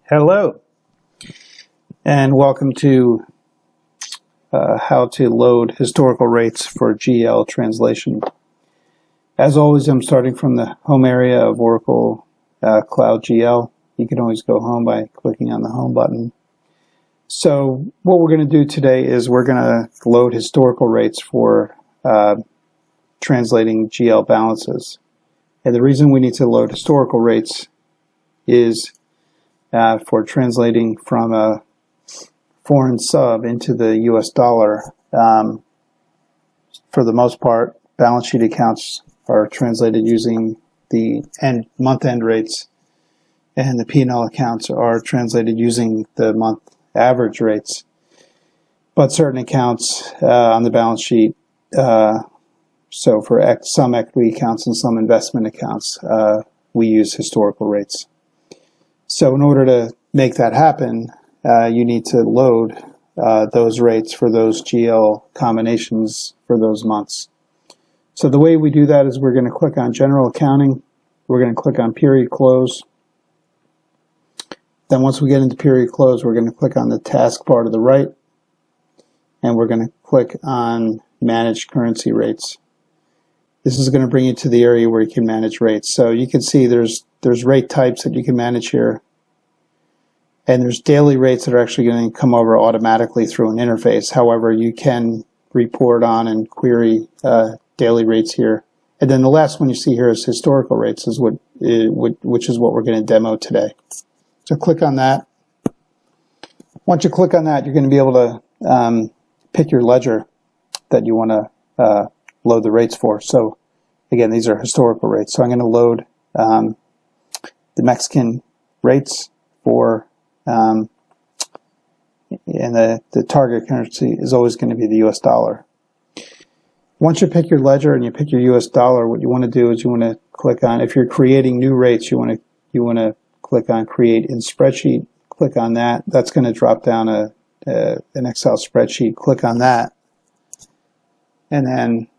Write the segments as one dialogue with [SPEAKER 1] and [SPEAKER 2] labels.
[SPEAKER 1] Hello, and welcome to how to load historical rates for GL translation. As always, I'm starting from the home area of Oracle Cloud GL. You can always go home by clicking on the home button. So what we're going to do today is we're going to load historical rates for translating GL balances. And the reason we need to load historical rates is for translating from a foreign sub into the US dollar. For the most part, balance sheet accounts are translated using the month-end rates, and the P&L accounts are translated using the month average rates. But certain accounts on the balance sheet, so for some equity accounts and some investment accounts, we use historical rates. So in order to make that happen, you need to load those rates for those GL combinations for those months. So the way we do that is we're going to click on General Accounting. We're going to click on Period Close. Then once we get into Period Close, we're going to click on the taskbar to the right, and we're going to click on Manage Currency Rates. This is going to bring you to the area where you can manage rates. So you can see there's rate types that you can manage here. And there's daily rates that are actually going to come over automatically through an interface. However, you can report on and query daily rates here. And then the last one you see here is historical rates, which is what we're going to demo today. So click on that. Once you click on that, you're going to be able to pick your ledger that you want to load the rates for. So again, these are historical rates. So I'm going to load the Mexican rates for, and the target currency is always going to be the US dollar. Once you pick your ledger and you pick your US dollar, what you want to do is you want to click on, if you're creating new rates, you want to click on Create in Spreadsheet. Click on that. That's going to drop down an Excel spreadsheet. Click on that, and then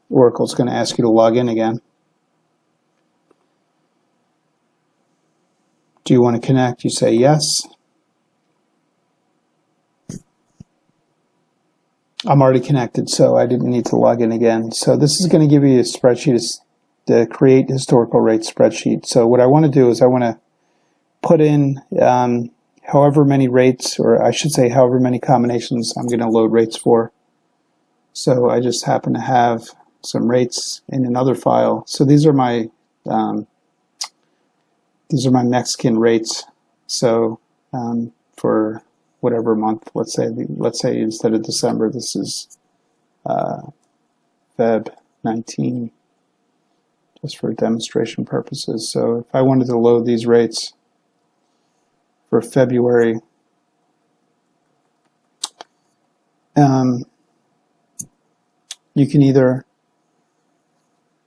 [SPEAKER 1] Oracle's going to ask you to log in again. Do you want to connect? You say yes. I'm already connected, so I didn't need to log in again. So this is going to give you a spreadsheet, the Create Historical Rate spreadsheet. So what I want to do is I want to put in however many rates, or I should say however many combinations I'm going to load rates for. So I just happen to have some rates in another file. So these are my Mexican rates. So for whatever month, let's say instead of December, this is Feb 19, just for demonstration purposes. So if I wanted to load these rates for February, you can either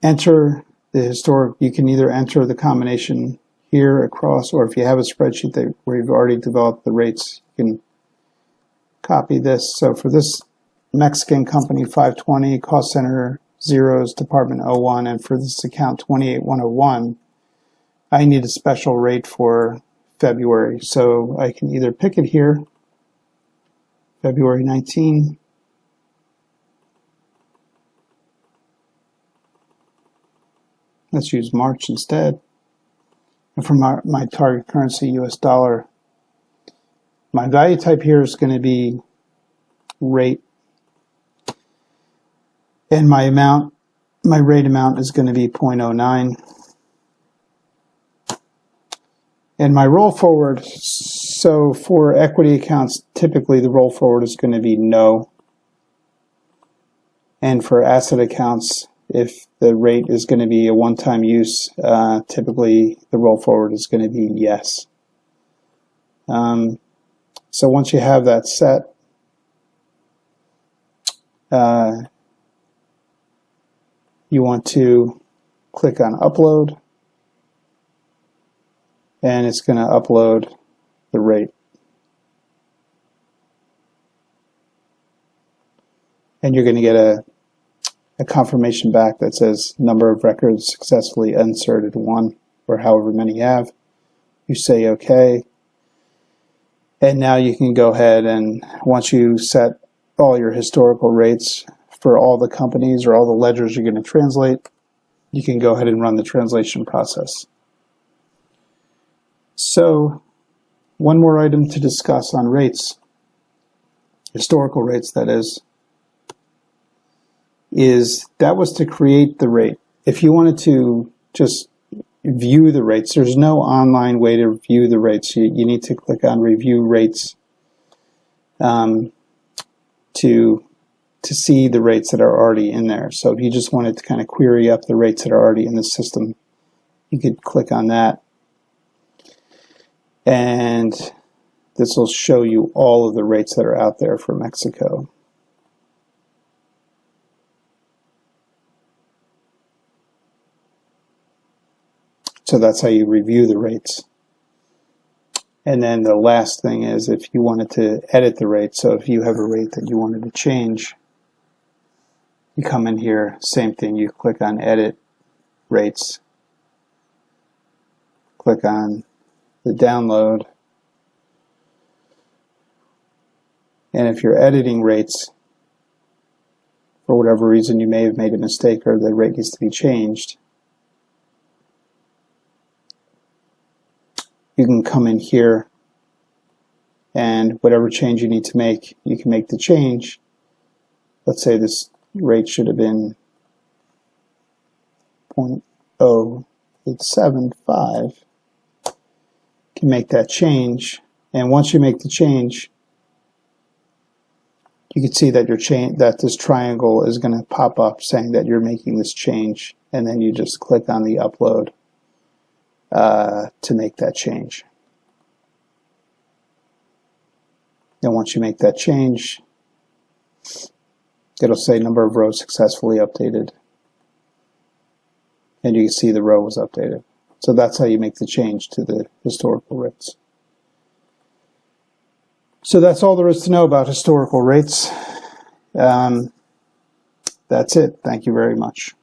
[SPEAKER 1] enter the combination here across, or if you have a spreadsheet where you've already developed the rates, you can copy this. So for this Mexican company 520, cost center zeros, department 01, and for this account 28101, I need a special rate for February. So I can either pick it here, February 19, let's use March instead. And for my target currency, US dollar, my value type here is going to be rate. And my rate amount is going to be 0.09. And my roll forward, so for equity accounts, typically the roll forward is going to be no. And for asset accounts, if the rate is going to be a one-time use, typically the roll forward is going to be yes. So once you have that set, you want to click on Upload, and it's going to upload the rate. And you're going to get a confirmation back that says number of records successfully inserted 1, or however many you have. You say OK, And now you can go ahead and once you set all your historical rates for all the companies or all the ledgers you're going to translate, you can go ahead and run the translation process. So one more item to discuss on rates, historical rates that is that was to create the rate. If you wanted to just view the rates, there's no online way to view the rates. You need to click on Review Rates to see the rates that are already in there. So if you just wanted to kind of query up the rates that are already in the system, you could click on that. And this will show you all of the rates that are out there for Mexico. So that's how you review the rates. And then the last thing is if you wanted to edit the rate, so if you have a rate that you wanted to change, you come in here, same thing, you click on Edit Rates, click on the download, and if you're editing rates, for whatever reason you may have made a mistake or the rate needs to be changed, you can come in here and whatever change you need to make, you can make the change. Let's say this rate should have been 0.0875. You can make that change, and once you make the change, you can see that that this triangle is going to pop up saying that you're making this change, and then you just click on the upload to make that change. And once you make that change, it'll say number of rows successfully updated, and you can see the row was updated. So that's how you make the change to the historical rates. So that's all there is to know about historical rates. That's it. Thank you very much.